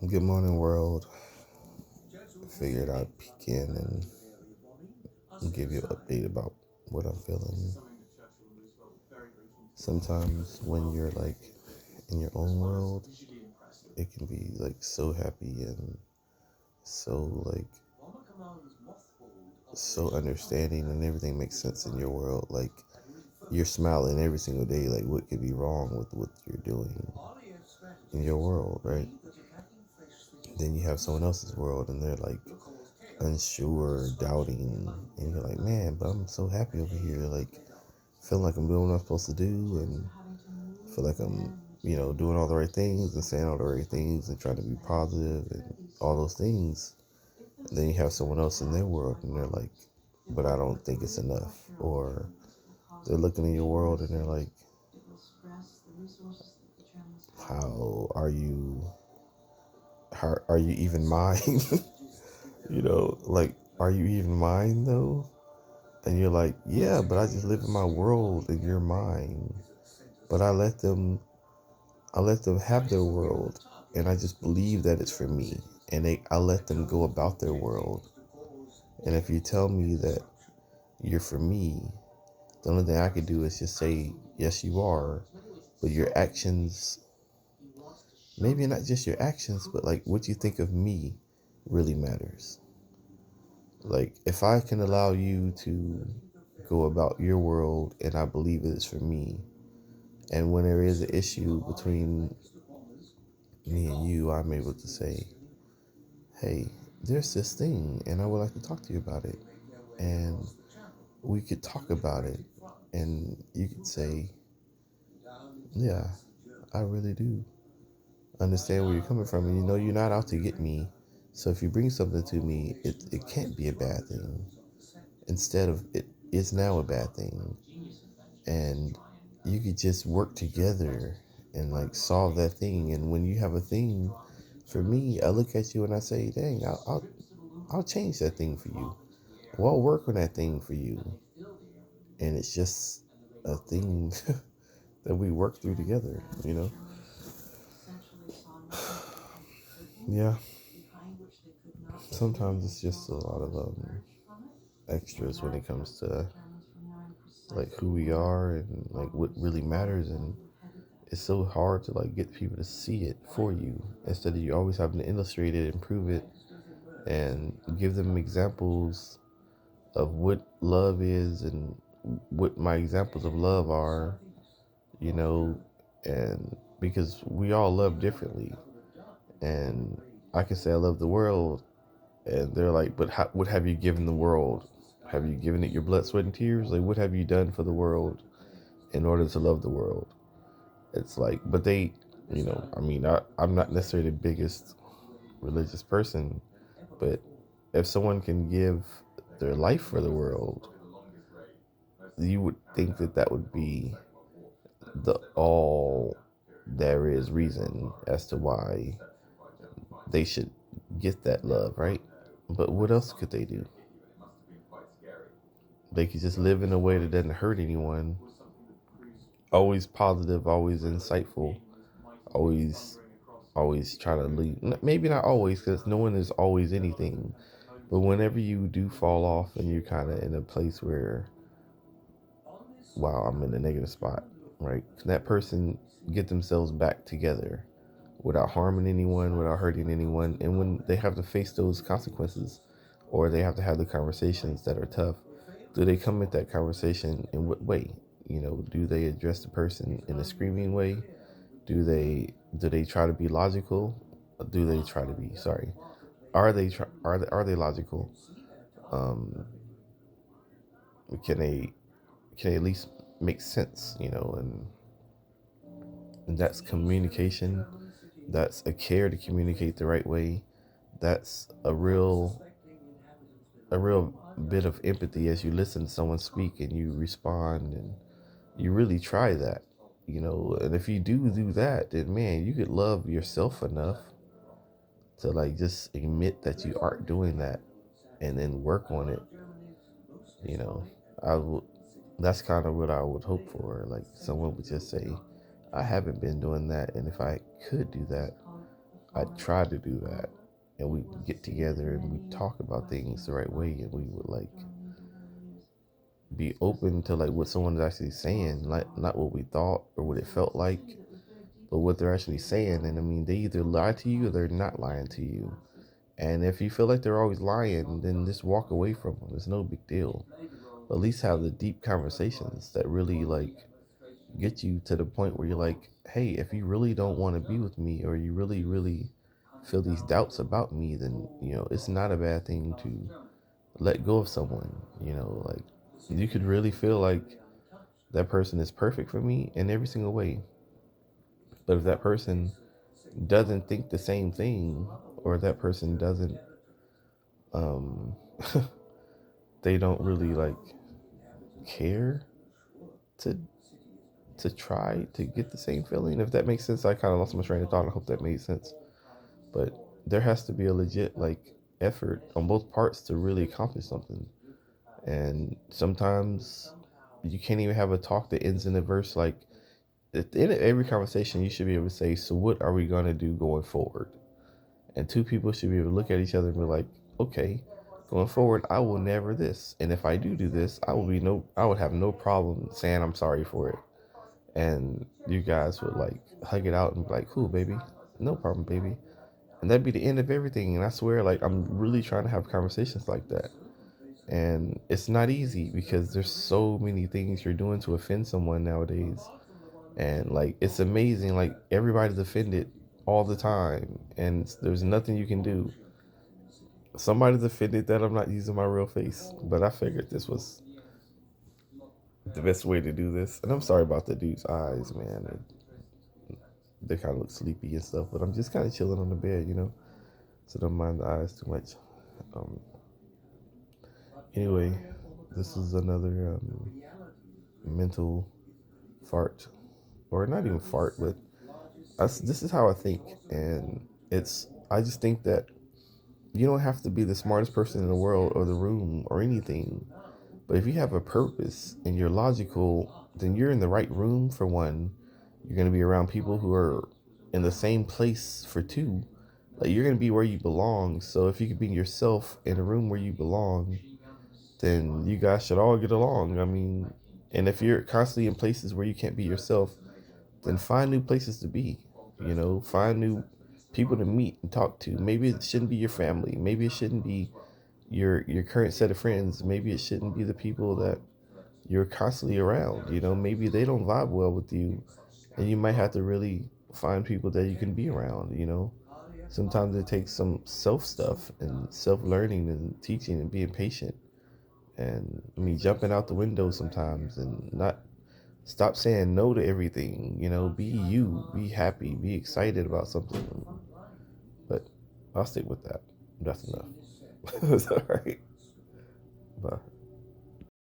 Good morning, world. Figured I'd peek in and give you an update about what I'm feeling. Sometimes when you're like in your own world, it can be like so happy and so like so understanding and everything makes sense in your world. Like you're smiling every single day. Like what could be wrong with what you're doing in your world, right? Then you have someone else's world and they're like unsure, doubting, and you're like, man, but I'm so happy over here, like feeling like I'm doing what I'm supposed to do, and feel like I'm, doing all the right things and saying all the right things and trying to be positive and all those things. And then you have someone else in their world, and they're like, but I don't think it's enough, or they're looking in your world and they're like, how are you? How are you even mine? Like, are you even mine though? And you're like, yeah, but I just live in my world and you're mine. But I let them have their world, and I just believe that it's for me. And I let them go about their world. And if you tell me that you're for me, the only thing I could do is just say, yes, you are. But your actions, maybe not just your actions, but like what you think of me really matters. Like if I can allow you to go about your world and I believe it is for me, and when there is an issue between me and you, I'm able to say, hey, there's this thing, and I would like to talk to you about it. And we could talk about it. And you could say, yeah, I really do understand where you're coming from. And you're not out to get me. So if you bring something to me, it can't be a bad thing. Instead of it is now a bad thing. And you could just work together and like solve that thing. And when you have a thing, for me, I look at you and I say, dang, I'll change that thing for you. Well, I'll work on that thing for you. And it's just a thing that we work through together. Yeah, sometimes it's just a lot of extras when it comes to like who we are and like what really matters, and it's so hard to like get people to see it for you instead of you always having to illustrate it and prove it and give them examples of what love is and what my examples of love are, you know, and because we all love differently. And I can say I love the world, and they're like, but what have you given the world? Have you given it your blood, sweat, and tears? Like, what have you done for the world in order to love the world? It's like, but they, I mean, I'm not necessarily the biggest religious person, but if someone can give their life for the world, you would think that that would be the all there is reason as to why they should get that love, right? But what else could they do? They could just live in a way that doesn't hurt anyone, always positive, always insightful, always try to lead. Maybe not always, because no one is always anything. But whenever you do fall off and you're kind of in a place where, wow, I'm in a negative spot, right? Can that person get themselves back together without harming anyone, without hurting anyone? And when they have to face those consequences, or they have to have the conversations that are tough, do they come at that conversation in what way? Do they address the person in a screaming way? Do they try to be logical? Do they try to be sorry? Are they logical? Um, can they at least make sense? And that's communication. That's a care to communicate the right way. That's a real bit of empathy as you listen to someone speak and you respond and you really try that. And if you do that, then man, you could love yourself enough to like just admit that you aren't doing that and then work on it. You know, I would. That's kind of what I would hope for. Like someone would just say, "I haven't been doing that, and if I could do that, I try to do that, and we get together and we talk about things the right way, and we would like be open to like what someone is actually saying, like not what we thought or what it felt like, but what they're actually saying. And I mean, they either lie to you or they're not lying to you. And if you feel like they're always lying, then just walk away from them. It's no big deal. But at least have the deep conversations that really like get you to the point where you're like, hey, if you really don't want to be with me, or you really, really feel these doubts about me, then it's not a bad thing to let go of someone. Like you could really feel like that person is perfect for me in every single way. But if that person doesn't think the same thing, or that person doesn't, um, they don't really like care to try to get the same feeling. If that makes sense, I kind of lost my train of thought. I hope that made sense. But there has to be a legit like effort on both parts to really accomplish something. And sometimes you can't even have a talk that ends in a verse. Like at the end of every conversation, you should be able to say, so what are we going to do going forward? And two people should be able to look at each other and be like, okay, going forward, I will never this. And if I do this, I would have no problem saying I'm sorry for it. And you guys would like hug it out and be like, cool, baby, no problem, baby. And that'd be the end of everything. And I swear, like, I'm really trying to have conversations like that. And it's not easy because there's so many things you're doing to offend someone nowadays. And like it's amazing, like everybody's offended all the time, and there's nothing you can do. Somebody's offended that I'm not using my real face, but I figured this was the best way to do this. And I'm sorry about the dude's eyes, man. They kind of look sleepy and stuff, but I'm just kind of chilling on the bed. So don't mind the eyes too much. Um, anyway, this is another mental fart, or not even fart, but this is how I think, and I just think that you don't have to be the smartest person in the world or the room or anything, but if you have a purpose and you're logical, then you're in the right room for one. You're going to be around people who are in the same place for two. Like you're going to be where you belong. So if you can be yourself in a room where you belong, then you guys should all get along. I mean, and if you're constantly in places where you can't be yourself, then find new places to be. Find new people to meet and talk to. Maybe it shouldn't be your family. Maybe it shouldn't be your current set of friends. Maybe it shouldn't be the people that you're constantly around. Maybe they don't vibe well with you, and you might have to really find people that you can be around. Sometimes it takes some self stuff and self learning and teaching and being patient. And I mean, jumping out the window sometimes and not stop saying no to everything. Be you, be happy, be excited about something. But I'll stick with that. That's enough. It's all right. Bye.